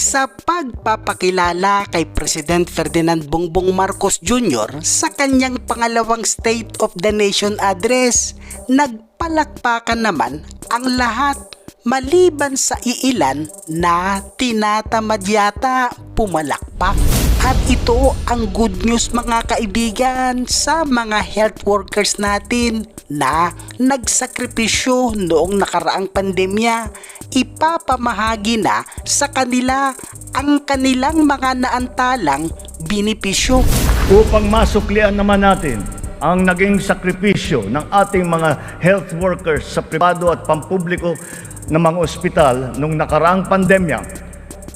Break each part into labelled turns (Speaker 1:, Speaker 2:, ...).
Speaker 1: sa pagpapakilala kay President Ferdinand Bongbong Marcos Jr. sa kanyang pangalawang State of the Nation address. Nagpalakpakan naman ang lahat maliban sa iilan na tinatamad yata pumalakpak. At ito ang good news mga kaibigan sa mga health workers natin na nagsakripisyo noong nakaraang pandemya. Ipapamahagi na sa kanila ang kanilang mga naantalang benepisyo.
Speaker 2: Upang masuklian naman natin ang naging sakripisyo ng ating mga health workers sa pribado at pampubliko ng mga ospital noong nakaraang pandemya,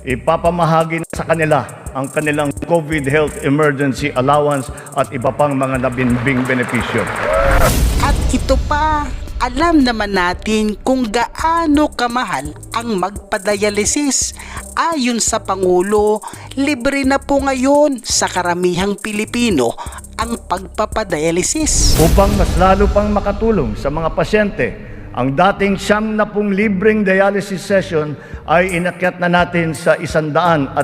Speaker 2: ipapamahagi na sa kanila ang kanilang COVID Health Emergency Allowance at iba pang mga nabinbing benepisyo.
Speaker 1: At ito pa, alam naman natin kung gaano kamahal ang magpadialysis. Ayon sa Pangulo, libre na po ngayon sa karamihang Pilipino ang pagpapadialysis.
Speaker 2: Upang mas lalo pang makatulong sa mga pasyente, ang dating 70 libreng dialysis session ay inakyat na natin sa 156.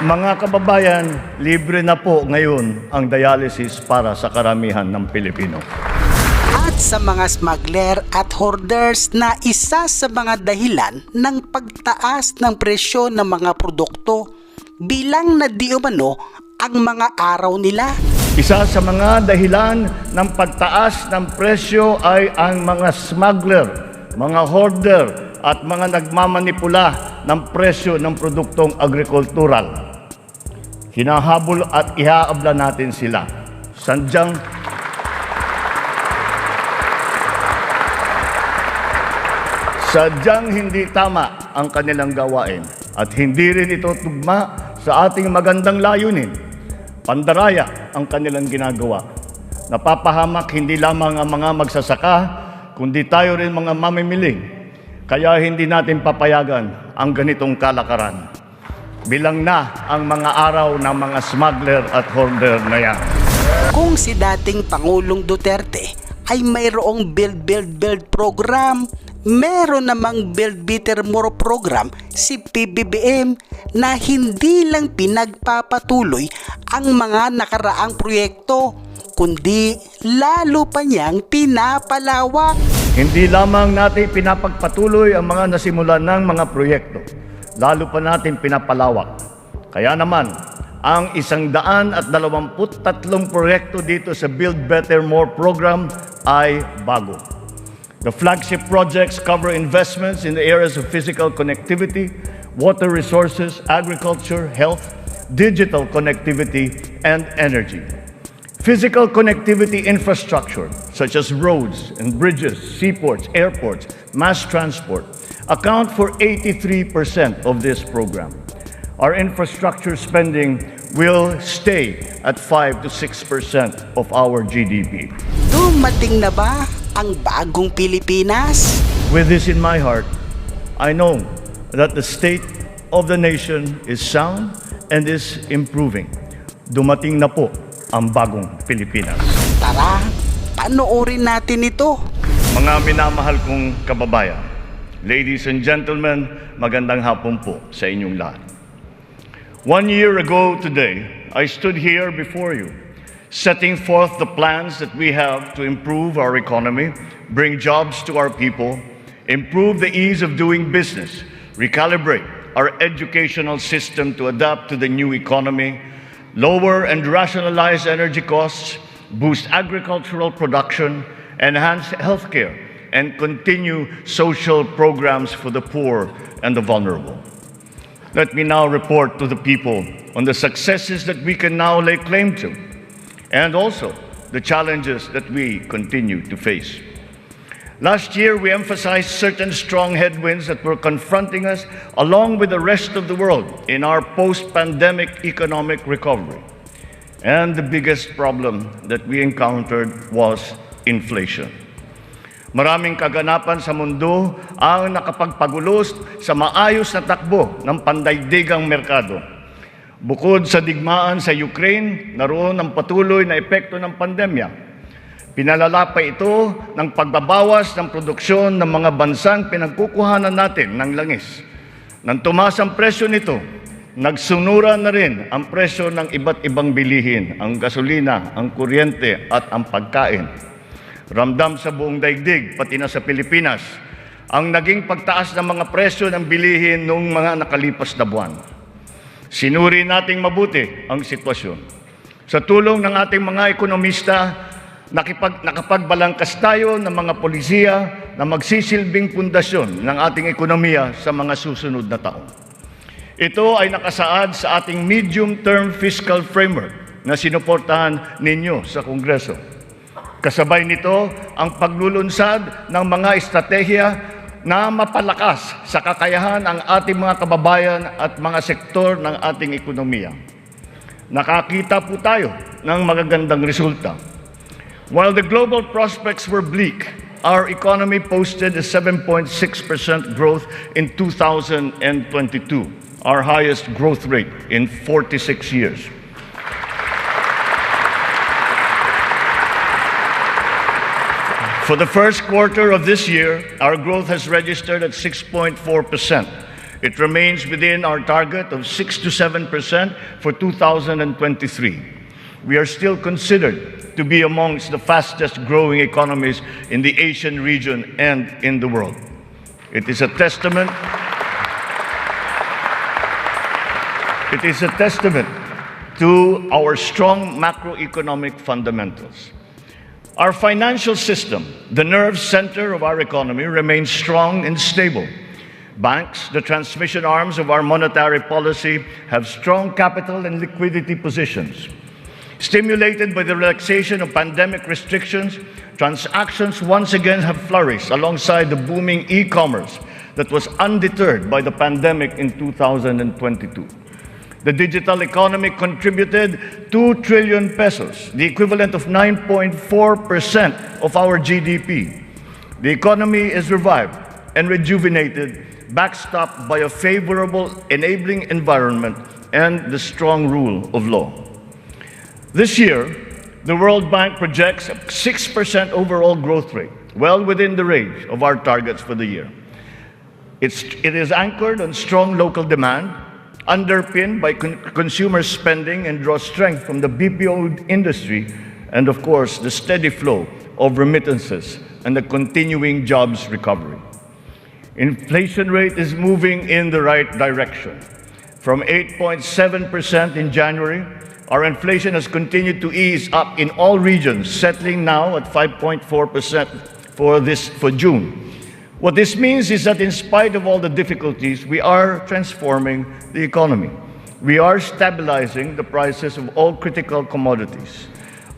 Speaker 2: Mga kababayan, libre na po ngayon ang dialysis para sa karamihan ng Pilipino.
Speaker 1: At sa mga smuggler at hoarders na isa sa mga dahilan ng pagtaas ng presyo ng mga produkto, bilang na di umano ang mga araw nila.
Speaker 2: Isa sa mga dahilan ng pagtaas ng presyo ay ang mga smuggler, mga hoarder at mga nagmamanipula ng presyo ng produktong agrikultural. Hinahabol at ihaabla natin sila. Sadyang hindi tama ang kanilang gawain at hindi rin ito tugma sa ating magandang layunin. Pandaraya ang kanilang ginagawa. Napapahamak hindi lamang ang mga magsasaka, kundi tayo rin mga mamimili. Kaya hindi natin papayagan ang ganitong kalakaran. Bilang na ang mga araw ng mga smuggler at hoarder na yan.
Speaker 1: Kung si dating Pangulong Duterte ay mayroong build program, meron namang Build Better More program si PBBM na hindi lang pinagpapatuloy ang mga nakaraang proyekto, kundi lalo pa niyang pinapalawak.
Speaker 2: Hindi lamang natin pinapagpatuloy ang mga nasimulan ng mga proyekto, lalo pa natin pinapalawak. Kaya naman, ang 123 proyekto dito sa Build Better More program ay bago. The flagship projects cover investments in the areas of physical connectivity, water resources, agriculture, health, digital connectivity, and energy. Physical connectivity infrastructure, such as roads and bridges, seaports, airports, mass transport, account for 83% of this program. Our infrastructure spending will stay at 5 to 6% of our GDP.
Speaker 1: Dumating na ba ang bagong Pilipinas?
Speaker 2: With this in my heart, I know that the state of the nation is sound and is improving. Dumating na po ang bagong Pilipinas.
Speaker 1: Tara, panoorin natin ito.
Speaker 2: Mga minamahal kong kababayan, ladies and gentlemen, magandang hapon po sa inyong lahat. 1 year ago today, I stood here before you, setting forth the plans that we have to improve our economy, bring jobs to our people, improve the ease of doing business, recalibrate our educational system to adapt to the new economy, lower and rationalize energy costs, boost agricultural production, enhance healthcare, and continue social programs for the poor and the vulnerable. Let me now report to the people on the successes that we can now lay claim to, and also the challenges that we continue to face. Last year, we emphasized certain strong headwinds that were confronting us along with the rest of the world in our post-pandemic economic recovery. And the biggest problem that we encountered was inflation. Maraming kaganapan sa mundo ang nakapagpagulos sa maayos na takbo ng pandaigdigang merkado. Bukod sa digmaan sa Ukraine, naroon ang patuloy na epekto ng pandemya. Pinalala pa ito ng pagbabawas ng produksyon ng mga bansang pinagkukuhanan natin ng langis. Nang tumaas ang presyo nito, nagsunura na rin ang presyo ng iba't ibang bilihin, ang gasolina, ang kuryente at ang pagkain. Ramdam sa buong daigdig, pati na sa Pilipinas, ang naging pagtaas ng mga presyo ng bilihin noong mga nakalipas na buwan. Sinuri nating mabuti ang sitwasyon. Sa tulong ng ating mga ekonomista, nakapagbalangkas tayo ng mga polisiya na magsisilbing pundasyon ng ating ekonomiya sa mga susunod na taon. Ito ay nakasaad sa ating medium-term fiscal framework na sinuportahan ninyo sa Kongreso. Kasabay nito ang paglulunsad ng mga estratehiya na mapalakas sa kakayahan ang ating mga kababayan at mga sektor ng ating ekonomiya. Nakakita po tayo ng magagandang resulta. While the global prospects were bleak, our economy posted a 7.6% growth in 2022, our highest growth rate in 46 years. For the first quarter of this year, our growth has registered at 6.4%. It remains within our target of 6 to 7% for 2023. We are still considered to be amongst the fastest growing economies in the Asian region and in the world. It is a testament to our strong macroeconomic fundamentals. Our financial system, the nerve center of our economy, remains strong and stable. Banks, the transmission arms of our monetary policy, have strong capital and liquidity positions. Stimulated by the relaxation of pandemic restrictions, transactions once again have flourished alongside the booming e-commerce that was undeterred by the pandemic in 2022. The digital economy contributed 2 trillion pesos, the equivalent of 9.4% of our GDP. The economy is revived and rejuvenated, backstopped by a favorable enabling environment and the strong rule of law. This year, the World Bank projects a 6% overall growth rate, well within the range of our targets for the year. It is anchored on strong local demand, underpinned by consumer spending, and draws strength from the BPO industry and, of course, the steady flow of remittances and the continuing jobs recovery. Inflation rate is moving in the right direction. From 8.7% in January, our inflation has continued to ease up in all regions, settling now at 5.4% for June. What this means is that in spite of all the difficulties, we are transforming the economy. We are stabilizing the prices of all critical commodities.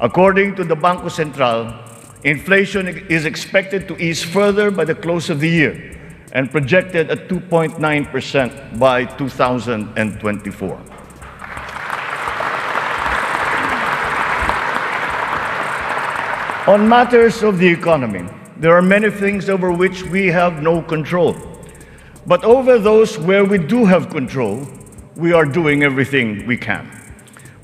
Speaker 2: According to the Bangko Sentral, inflation is expected to ease further by the close of the year and projected at 2.9% by 2024. On matters of the economy, there are many things over which we have no control. But over those where we do have control, we are doing everything we can.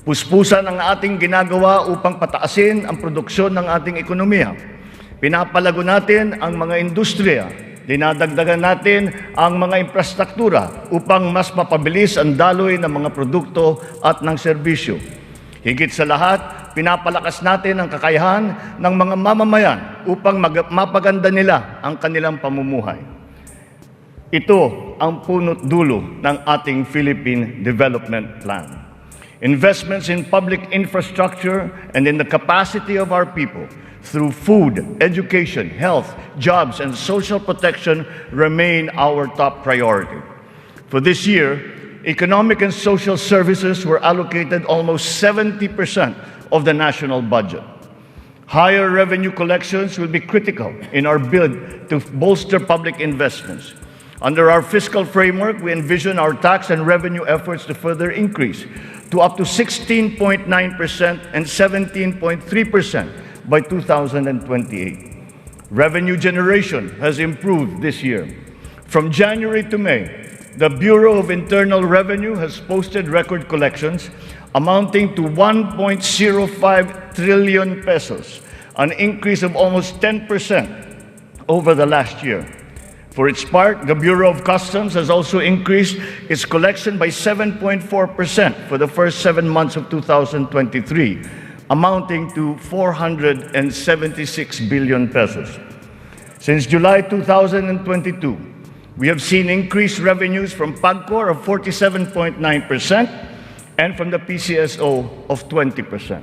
Speaker 2: Puspusan ang ating ginagawa upang pataasin ang produksyon ng ating ekonomiya. Pinapalago natin ang mga industriya. Dinadagdagan natin ang mga infrastruktura upang mas mapabilis ang daloy ng mga produkto at ng serbisyo. Higit sa lahat, pinapalakas natin ang kakayahan ng mga mamamayan upang mapaganda nila ang kanilang pamumuhay. Ito ang punot dulo ng ating Philippine Development Plan. Investments in public infrastructure and in the capacity of our people through food, education, health, jobs, and social protection remain our top priority. For this year, economic and social services were allocated almost 70% of the national budget. Higher revenue collections will be critical in our bid to bolster public investments. Under our fiscal framework, we envision our tax and revenue efforts to further increase to up to 16.9% and 17.3% by 2028. Revenue generation has improved this year. From January to May, the Bureau of Internal Revenue has posted record collections amounting to 1.05 trillion pesos, an increase of almost 10% over the last year. For its part, the Bureau of Customs has also increased its collection by 7.4% for the first 7 months of 2023, amounting to 476 billion pesos. Since July 2022, we have seen increased revenues from PAGCOR of 47.9% and from the PCSO of 20%.